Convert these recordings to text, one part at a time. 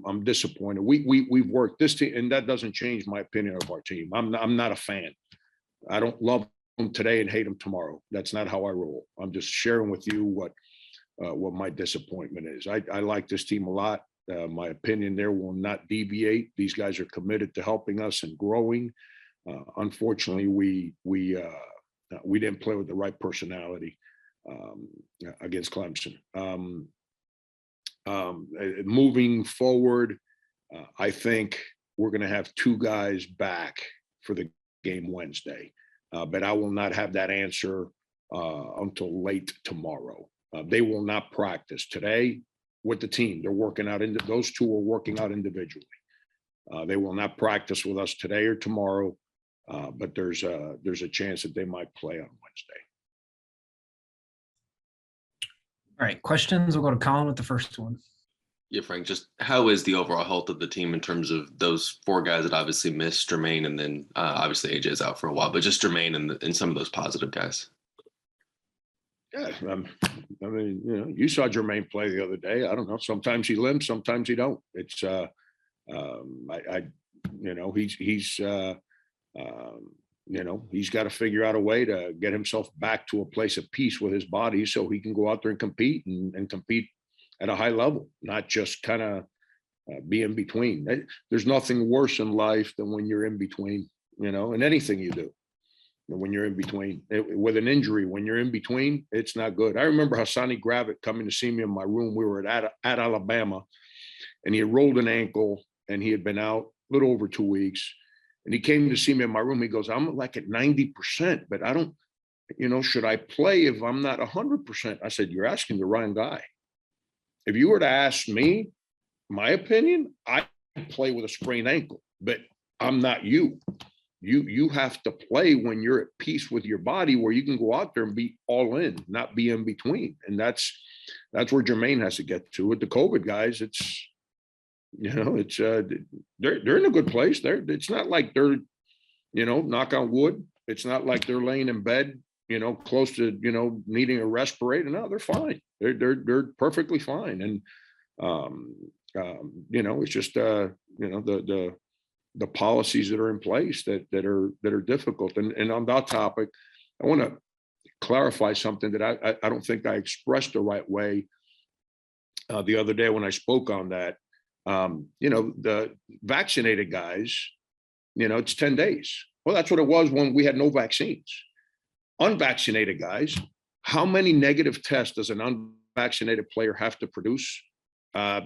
I'm disappointed. We've worked this team, and that doesn't change my opinion of our team. I'm not a fan. I don't love them today and hate them tomorrow. That's not how I roll. I'm just sharing with you what my disappointment is. I like this team a lot. My opinion there will not deviate. These guys are committed to helping us and growing. Unfortunately, we didn't play with the right personality against Clemson. Moving forward, I think we're going to have two guys back for the game Wednesday, but I will not have that answer until late tomorrow. They will not practice today with the team. They're working out those two are working out individually. They will not practice with us today or tomorrow, but there's a chance that they might play on Wednesday. All right, questions. We'll go to Colin with the first one. Yeah, Frank, just how is the overall health of the team in terms of those four guys that obviously missed, Jermaine, and then obviously AJ is out for a while, but just Jermaine and some of those positive guys? Yeah, I mean, you saw Jermaine play the other day. I don't know. Sometimes he limps, sometimes he don't. It's he's got to figure out a way to get himself back to a place of peace with his body so he can go out there and compete and compete at a high level, not just kind of be in between. There's nothing worse in life than when you're in between, in anything you do. When you're in between with an injury, when you're in between, it's not good. I remember Hassani Gravett coming to see me in my room. We were at Alabama, and he had rolled an ankle, and he had been out a little over 2 weeks. And he came to see me in my room. He goes, I'm like at 90%, but I don't, should I play if I'm not 100%? I said, you're asking the wrong guy. If you were to ask me, my opinion, I play with a sprained ankle, but I'm not you. You have to play when you're at peace with your body, where you can go out there and be all in, not be in between. And that's where Jermaine has to get to. With the COVID guys, it's they're in a good place. It's not like they're, knock on wood. It's not like they're laying in bed, close to, needing a respirator. No, they're fine. They're perfectly fine. And it's just the policies that are in place that are difficult. And on that topic, I want to clarify something that I don't think I expressed the right way the other day when I spoke on that. The vaccinated guys, it's 10 days. Well, that's what it was when we had no vaccines. Unvaccinated guys, how many negative tests does an unvaccinated player have to produce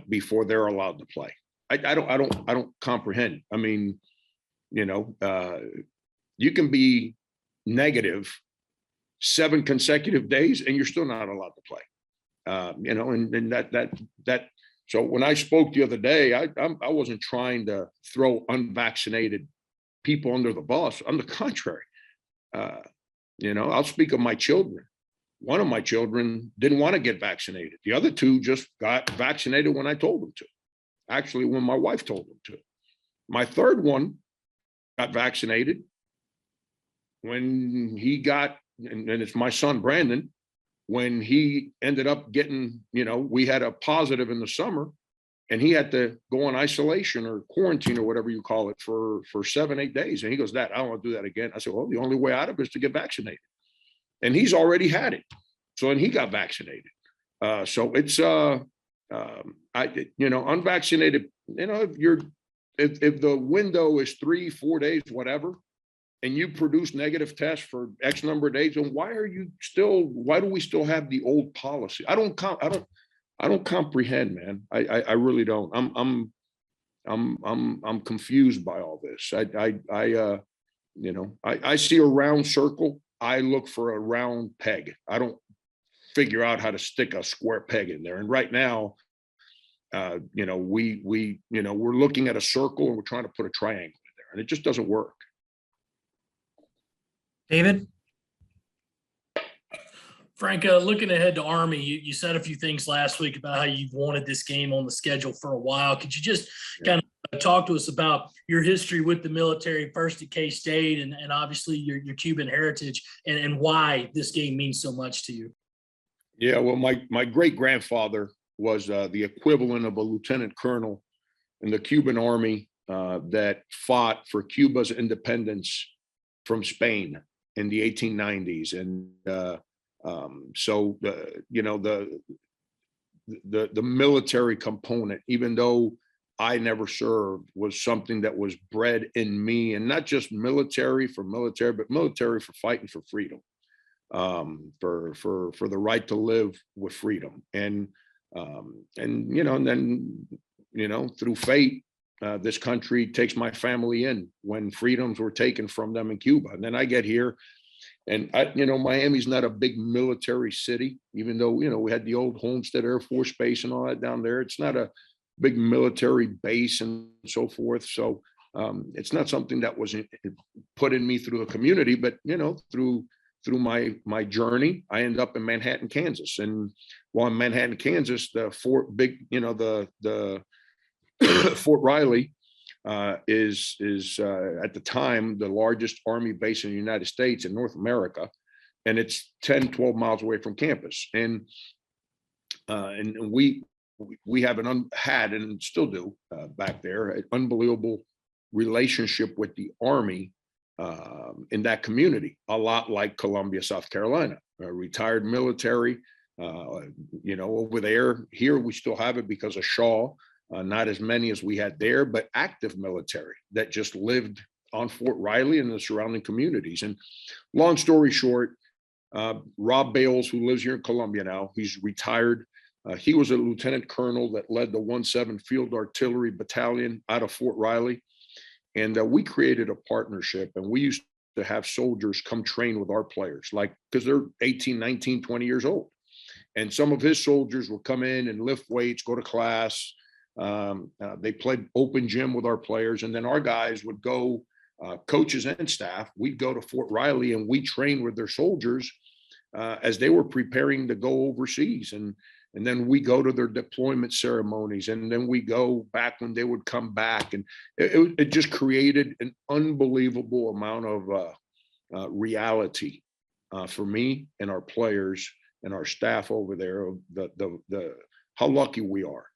before they're allowed to play? I don't comprehend. I mean, you can be negative 7 consecutive days and you're still not allowed to play. And that. So when I spoke the other day, I wasn't trying to throw unvaccinated people under the bus. On the contrary, I'll speak of my children. One of my children didn't want to get vaccinated. The other two just got vaccinated when I told them to. Actually, when my wife told them to. My third one got vaccinated when he got, and it's my son, Brandon, when he ended up getting, we had a positive in the summer and he had to go on isolation or quarantine or whatever you call it for 7-8 days. And he goes, Dad, I don't want to do that again. I said, well, the only way out of it is to get vaccinated. And he's already had it. So, and he got vaccinated. So it's, unvaccinated, if the window is 3-4 days, whatever, and you produce negative tests for X number of days, then why do we still have the old policy? I don't comprehend, man. I really don't. I'm confused by all this. I see a round circle. I look for a round peg. I don't figure out how to stick a square peg in there. And right now, we're looking at a circle and we're trying to put a triangle in there, and it just doesn't work. David? Frank, looking ahead to Army, you said a few things last week about how you've wanted this game on the schedule for a while. Could you just kind of talk to us about your history with the military, first at K-State, and obviously your Cuban heritage, and why this game means so much to you? Yeah, well, my great-grandfather was the equivalent of a lieutenant colonel in the Cuban army that fought for Cuba's independence from Spain in the 1890s. And so, you know, the military component, even though I never served, was something that was bred in me, and not just military for military, but military for fighting for freedom, for the right to live with freedom. And you know, and then, you know, through fate, this country takes my family in when freedoms were taken from them in Cuba. And then I get here, and you know, Miami's not a big military city, even though, you know, we had the old Homestead Air Force Base and all that down there. It's not a big military base and so forth. So it's not something that was put in me through the community, but, you know, through my journey, I ended up in Manhattan, Kansas. And while in Manhattan, Kansas, the the Fort Riley is at the time the largest Army base in the United States in North America, and it's 10-12 miles away from campus. And we have had and still do back there an unbelievable relationship with the Army in that community, a lot like Columbia, South Carolina, retired military. You know, over there, here we still have it because of Shaw. Not as many as we had there, but active military that just lived on Fort Riley and the surrounding communities. And long story short, Rob Bales, who lives here in Columbia now, he's retired. He was a lieutenant colonel that led the 1-7 Field Artillery Battalion out of Fort Riley. And we created a partnership, and we used to have soldiers come train with our players, like, because they're 18, 19, 20 years old. And some of his soldiers would come in and lift weights, go to class. They played open gym with our players, and then our guys would go, coaches and staff, we'd go to Fort Riley and we train with their soldiers as they were preparing to go overseas. And then we go to their deployment ceremonies, and then we go back when they would come back. And it just created an unbelievable amount of reality for me and our players and our staff over there, the how lucky we are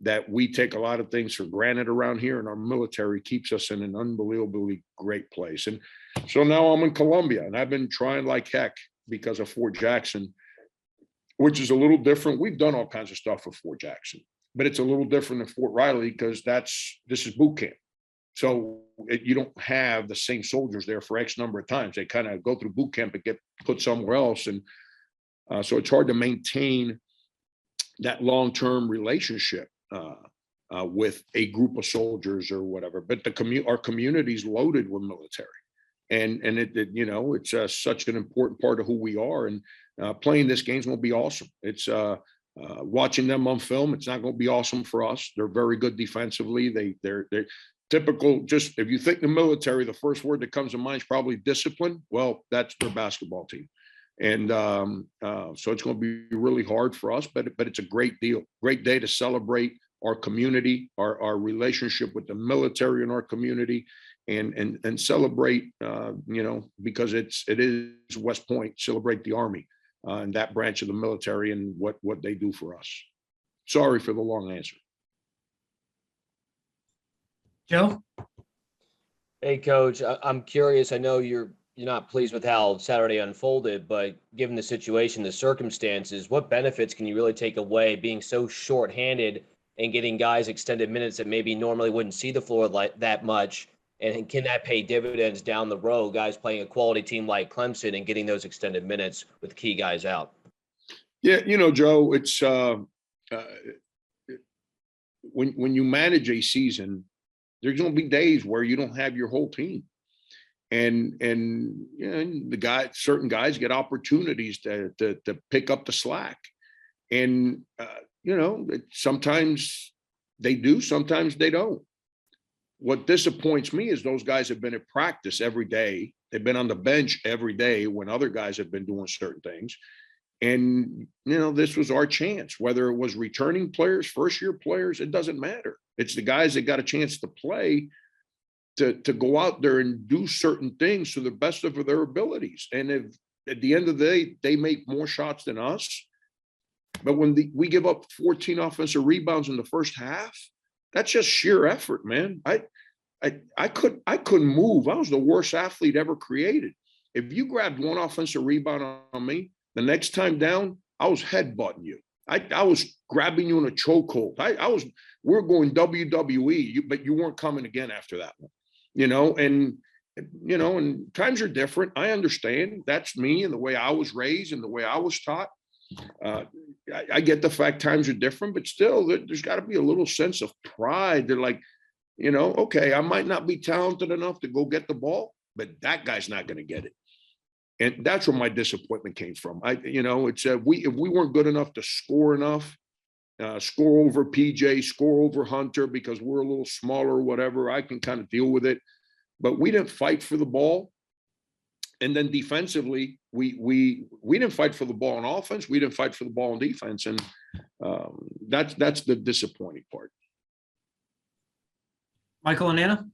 that we take a lot of things for granted around here, and our military keeps us in an unbelievably great place. And so now I'm in Columbia, and I've been trying like heck because of Fort Jackson, which is a little different. We've done all kinds of stuff for Fort Jackson, but it's a little different than Fort Riley because this is boot camp. So you don't have the same soldiers there for X number of times. They kind of go through boot camp and get put somewhere else. And so it's hard to maintain that long-term relationship with a group of soldiers or whatever. But our community is loaded with military. And it you know, it's such an important part of who we are. And playing this game's going to be awesome. It's watching them on film. It's not going to be awesome for us. They're very good defensively. They're typical. Just if you think the military, the first word that comes to mind is probably discipline. Well, that's their basketball team. And so it's going to be really hard for us, but it's a great deal, great day to celebrate our community, our relationship with the military in our community, and celebrate, you know, because it is West Point, celebrate the Army and that branch of the military and what they do for us. Sorry for the long answer. Joe? Hey, Coach, I'm curious. I know you're not pleased with how Saturday unfolded, but given the situation, the circumstances, what benefits can you really take away being so shorthanded and getting guys extended minutes that maybe normally wouldn't see the floor like that much? And can that pay dividends down the road, guys playing a quality team like Clemson and getting those extended minutes with key guys out? Yeah, you know, Joe, it's when you manage a season, there's going to be days where you don't have your whole team. And you know, certain guys get opportunities to pick up the slack, and you know, sometimes they do, sometimes they don't. What disappoints me is those guys have been at practice every day. They've been on the bench every day when other guys have been doing certain things. And you know, this was our chance. Whether it was returning players, first-year players, it doesn't matter. It's the guys that got a chance to play, to go out there and do certain things to the best of their abilities. And if at the end of the day, they make more shots than us, but when we give up 14 offensive rebounds in the first half, That's just sheer effort, man. I couldn't move. I was the worst athlete ever created. If you grabbed one offensive rebound on me, the next time down, I was headbutting you. I was grabbing you in a chokehold. We're going WWE, but you weren't coming again after that one, and times are different. I understand. That's me and the way I was raised and the way I was taught. I get the fact times are different, but still there's got to be a little sense of pride. They're like, okay, I might not be talented enough to go get the ball, but that guy's not going to get it. And that's where my disappointment came from. It's if we weren't good enough to score enough, score over PJ, score over Hunter because we're a little smaller or whatever, I can kind of deal with it. But we didn't fight for the ball. And then defensively, we didn't fight for the ball on offense. We didn't fight for the ball on defense. And that's the disappointing part. Michael and Anna?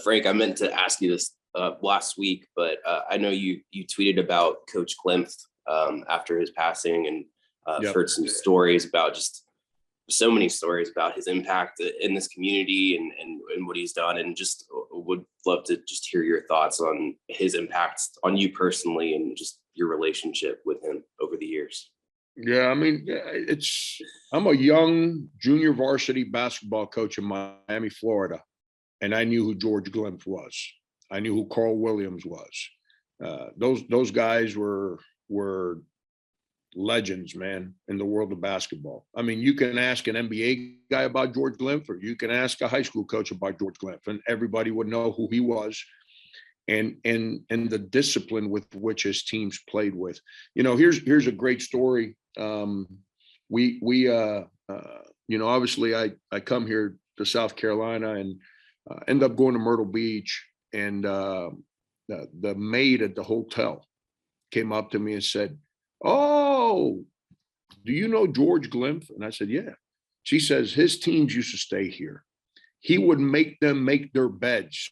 Frank, I meant to ask you this last week, but I know you tweeted about Coach Glimp after his passing, and Yep. heard some stories about so many stories about his impact in this community and what he's done, and just would love to just hear your thoughts on his impact on you personally and just your relationship with him over the years. Yeah, I mean, I'm a young junior varsity basketball coach in Miami, Florida, and I knew who George Glimp was. I knew who Carl Williams was. Those guys were legends, man, in the world of basketball. I mean, you can ask an NBA guy about George Glimp, or you can ask a high school coach about George Glimp, and everybody would know who he was. And the discipline with which his teams played with. Here's a great story. Obviously I come here to South Carolina and end up going to Myrtle Beach, and the maid at the hotel came up to me and said, "Oh, do you know George Glimp?" And I said, "Yeah." She says, "His teams used to stay here. He would make them make their beds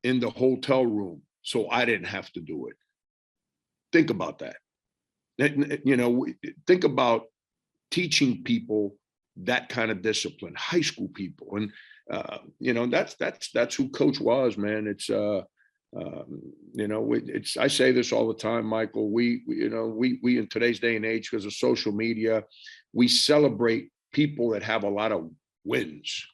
in the hotel room, so I didn't have to do it." Think about that. Think about teaching people that kind of discipline, high school people. And, that's who Coach was, man. I say this all the time, Michael, we in today's day and age, because of social media, we celebrate people that have a lot of wins.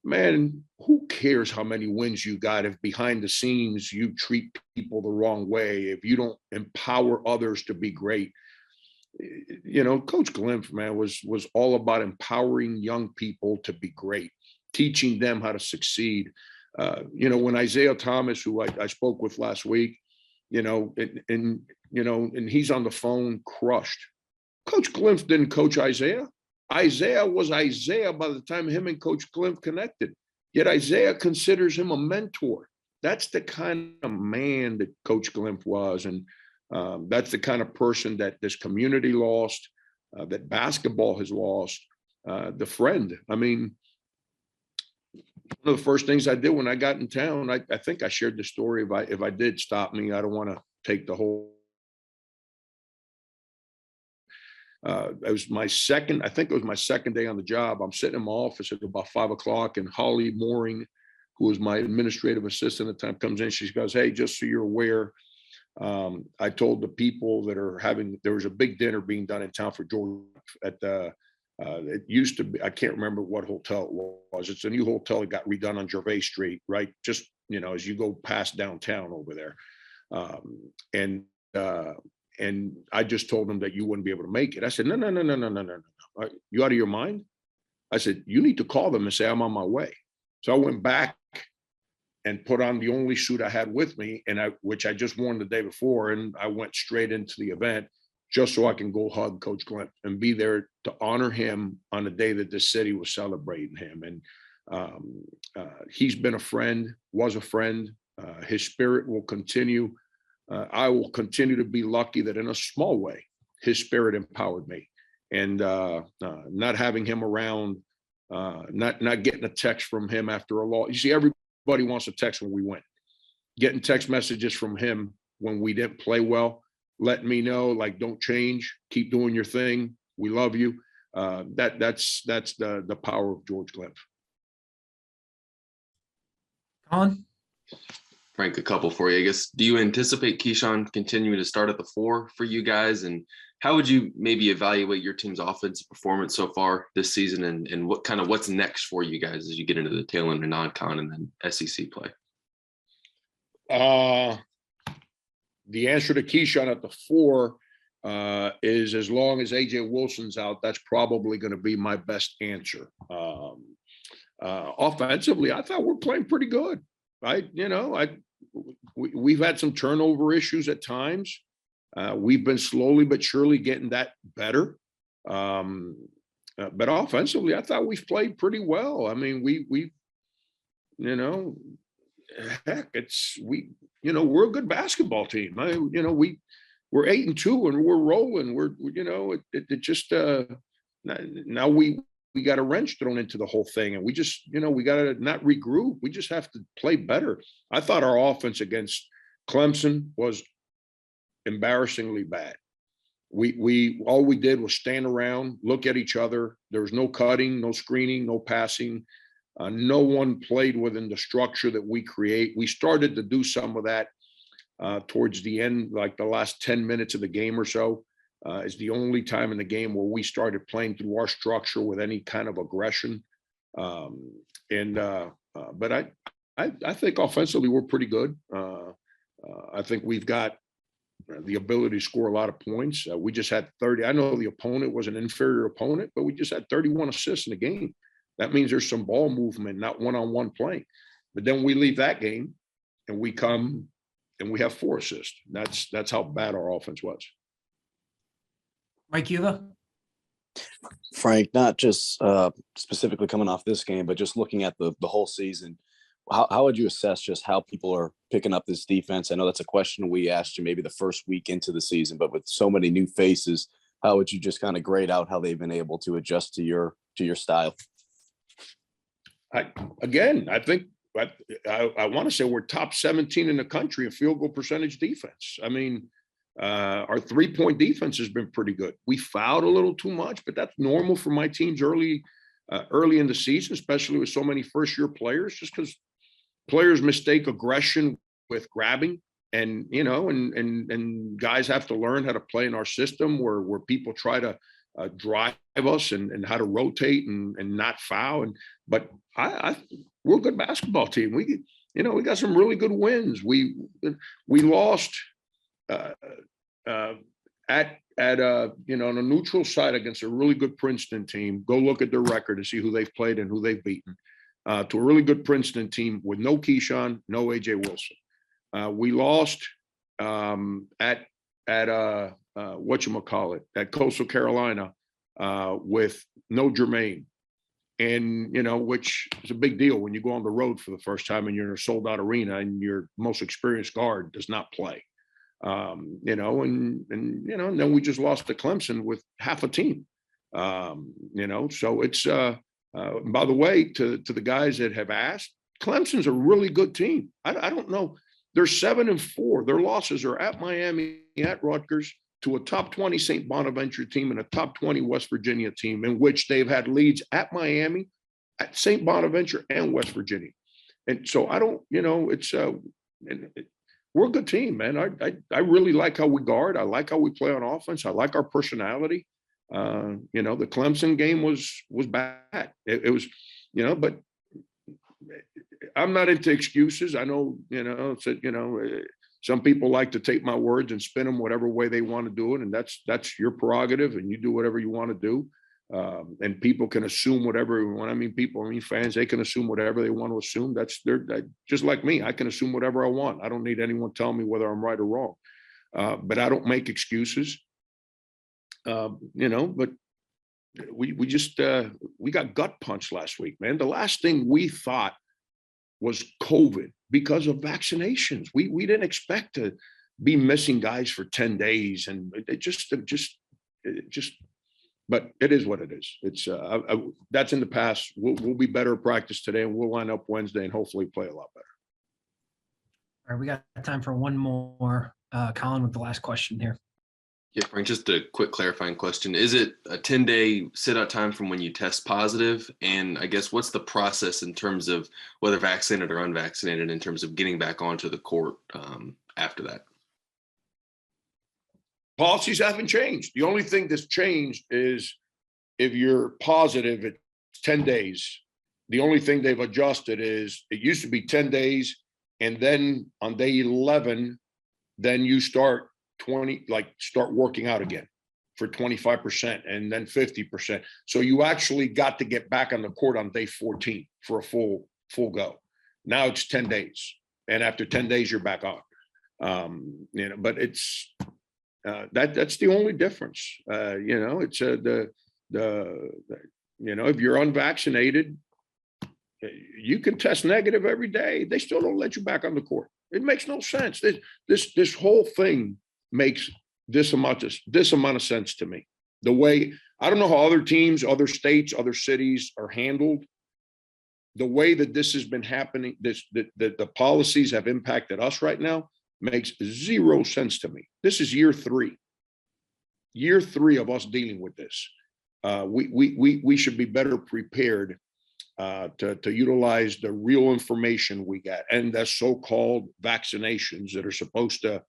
Man, who cares how many wins you got if behind the scenes you treat people the wrong way, if you don't empower others to be great? Coach Glimp, man, was all about empowering young people to be great, teaching them how to succeed. When Isaiah Thomas, who I spoke with last week, and he's on the phone crushed. Coach Glimp didn't coach Isaiah. Isaiah was Isaiah by the time him and Coach Glimp connected. Yet Isaiah considers him a mentor. That's the kind of man that Coach Glimp was. And that's the kind of person that this community lost, that basketball has lost, the friend. I mean, one of the first things I did when I got in town, I think I shared the story. If I did, stop me. I don't want to take the whole. It was my second day on the job. I'm sitting in my office at about 5 o'clock, and Holly Mooring, who was my administrative assistant at the time, comes in. She goes, "Hey, just so you're aware, I told the people that there was a big dinner being done in town for George at it used to be, I can't remember what hotel it was. It's a new hotel that got redone on Gervais Street, right? Just, as you go past downtown over there. And I just told him that you wouldn't be able to make it. I said, no. You out of your mind? I said, you need to call them and say I'm on my way. So I went back and put on the only suit I had with me, which I just worn the day before, and I went straight into the event just so I can go hug Coach Glimp and be there to honor him on the day that the city was celebrating him. And he's been a friend, was a friend. His spirit will continue. I will continue to be lucky that in a small way, his spirit empowered me. And not having him around, not getting a text from him after a loss. You see, everybody wants a text when we win. Getting text messages from him when we didn't play well, letting me know, like, don't change, keep doing your thing. We love you. That's the power of George Glimp. Colin? Frank, a couple for you. I guess, do you anticipate Keyshawn continuing to start at the 4 for you guys? And how would you maybe evaluate your team's offensive performance so far this season, and what's next for you guys as you get into the tail end of non-con and then SEC play? The answer to Keyshawn at the 4 is, as long as AJ Wilson's out, that's probably going to be my best answer. Offensively, I thought we're playing pretty good. We've had some turnover issues at times. We've been slowly but surely getting that better. But offensively, I thought we've played pretty well. I mean, heck, we're a good basketball team. We're 8-2 and we're rolling. Now we got a wrench thrown into the whole thing, and we got to not regroup. We just have to play better. I thought our offense against Clemson was embarrassingly bad. We all we did was stand around, look at each other. There was no cutting, no screening, no passing. No one played within the structure that we create. We started to do some of that towards the end, like the last 10 minutes of the game or so. Is the only time in the game where we started playing through our structure with any kind of aggression. But I think offensively we're pretty good. I think we've got the ability to score a lot of points. We just had 30. I know the opponent was an inferior opponent, but we just had 31 assists in the game. That means there's some ball movement, not one-on-one playing. But then we leave that game and we come and we have 4 assists. That's how bad our offense was. Mike Uva? Frank, not just specifically coming off this game, but just looking at the whole season, how would you assess just how people are picking up this defense? I know that's a question we asked you maybe the first week into the season, but with so many new faces, how would you just kind of grade out how they've been able to adjust to your style? I think I want to say we're top 17 in the country in field goal percentage defense. I mean, our 3-point defense has been pretty good. We fouled a little too much, but that's normal for my teams early in the season, especially with so many first-year players, just because players mistake aggression with grabbing, and guys have to learn how to play in our system where people try to drive us and how to rotate and not foul. But we're a good basketball team. We got some really good wins. We lost on a neutral side against a really good Princeton team. Go look at their record to see who they've played and who they've beaten. To a really good Princeton team with no Keyshawn, no AJ Wilson. We lost at at Coastal Carolina with no Jermaine, and which is a big deal when you go on the road for the first time and you're in a sold out arena and your most experienced guard does not play. And then we just lost to Clemson with half a team. So it's by the way, to the guys that have asked, Clemson's a really good team. I don't know. They're 7-4. Their losses are at Miami, at Rutgers, to a top 20 St. Bonaventure team and a top 20 West Virginia team, in which they've had leads at Miami, at St. Bonaventure, and West Virginia. And so I don't, we're a good team, man. I really like how we guard. I like how we play on offense. I like our personality. The Clemson game was bad. It was, but I'm not into excuses. I know, some people like to take my words and spin them whatever way they want to do it. And that's your prerogative, and you do whatever you want to do. And people can assume whatever. When I mean people, I mean fans, they can assume whatever they want to assume. Just like me. I can assume whatever I want. I don't need anyone telling me whether I'm right or wrong. But I don't make excuses. But we got gut punched last week, man. The last thing we thought was COVID because of vaccinations. We didn't expect to be missing guys for 10 days, and it just. But it is what it is. It's that's in the past. We'll be better at practice today, and we'll line up Wednesday and hopefully play a lot better. All right, we got time for one more. Colin with the last question here. Yeah, Frank, just a quick clarifying question. Is it a 10-day sit-out time from when you test positive? And I guess what's the process in terms of whether vaccinated or unvaccinated in terms of getting back onto the court after that? Policies haven't changed. The only thing that's changed is if you're positive, it's 10 days. The only thing they've adjusted is it used to be 10 days. And then on day 11, then you start working out again for 25% and then 50%. So you actually got to get back on the court on day 14 for a full go. Now it's 10 days. And after 10 days, you're back on. But it's that's the only difference. It's if you're unvaccinated, you can test negative every day. They still don't let you back on the court. It makes no sense. This whole thing makes this amount of sense to me. The way, I don't know how other teams, other states, other cities are handled. The way that this has been happening, the policies have impacted us right now makes zero sense to me. This is year three of us dealing with this. We should be better prepared to utilize the real information we got and the so-called vaccinations that are supposed to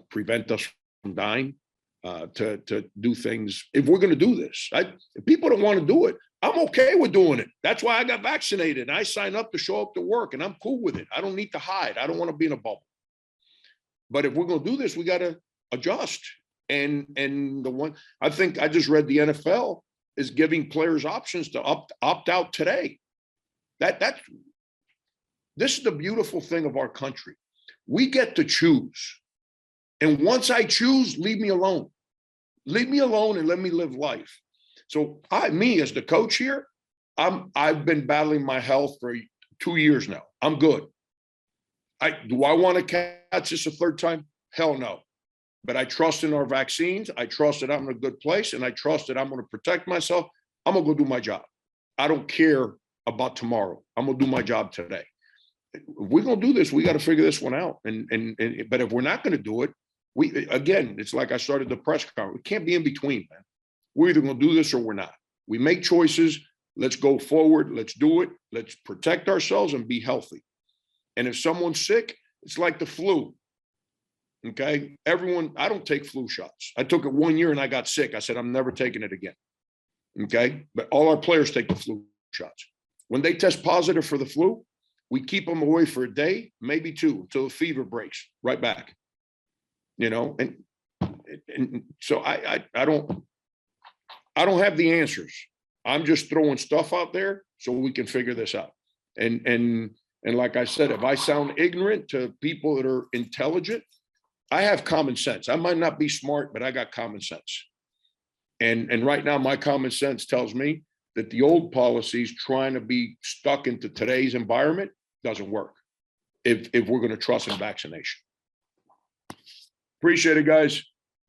prevent us from dying, to do things. If we're going to do this, if people don't want to do it, I'm okay with doing it. That's why I got vaccinated. I signed up to show up to work, and I'm cool with it. I don't need to hide. I don't want to be in a bubble. But if we're going to do this, we got to adjust. And the one, I think I just read the NFL is giving players options to opt out today. This is the beautiful thing of our country. We get to choose. And once I choose, leave me alone. Leave me alone and let me live life. So me as the coach here, I've been battling my health for 2 years now. I'm good. Do I want to catch this a third time? Hell no. But I trust in our vaccines. I trust that I'm in a good place, and I trust that I'm going to protect myself. I'm going to go do my job. I don't care about tomorrow. I'm going to do my job today. If we're going to do this, we got to figure this one out. But if we're not going to do it, it's like I started the press conference. We can't be in between, man. We're either going to do this or we're not. We make choices. Let's go forward. Let's do it. Let's protect ourselves and be healthy. And if someone's sick, it's like the flu. Okay. I don't take flu shots. I took it 1 year and I got sick. I said, I'm never taking it again. Okay. But all our players take the flu shots. When they test positive for the flu, we keep them away for a day, maybe two, until the fever breaks right back. And so I don't have the answers. I'm just throwing stuff out there so we can figure this out. And like I said, if I sound ignorant to people that are intelligent, I have common sense. I might not be smart, but I got common sense. And right now, my common sense tells me that the old policies trying to be stuck into today's environment doesn't work if we're going to trust in vaccination. Appreciate it, guys.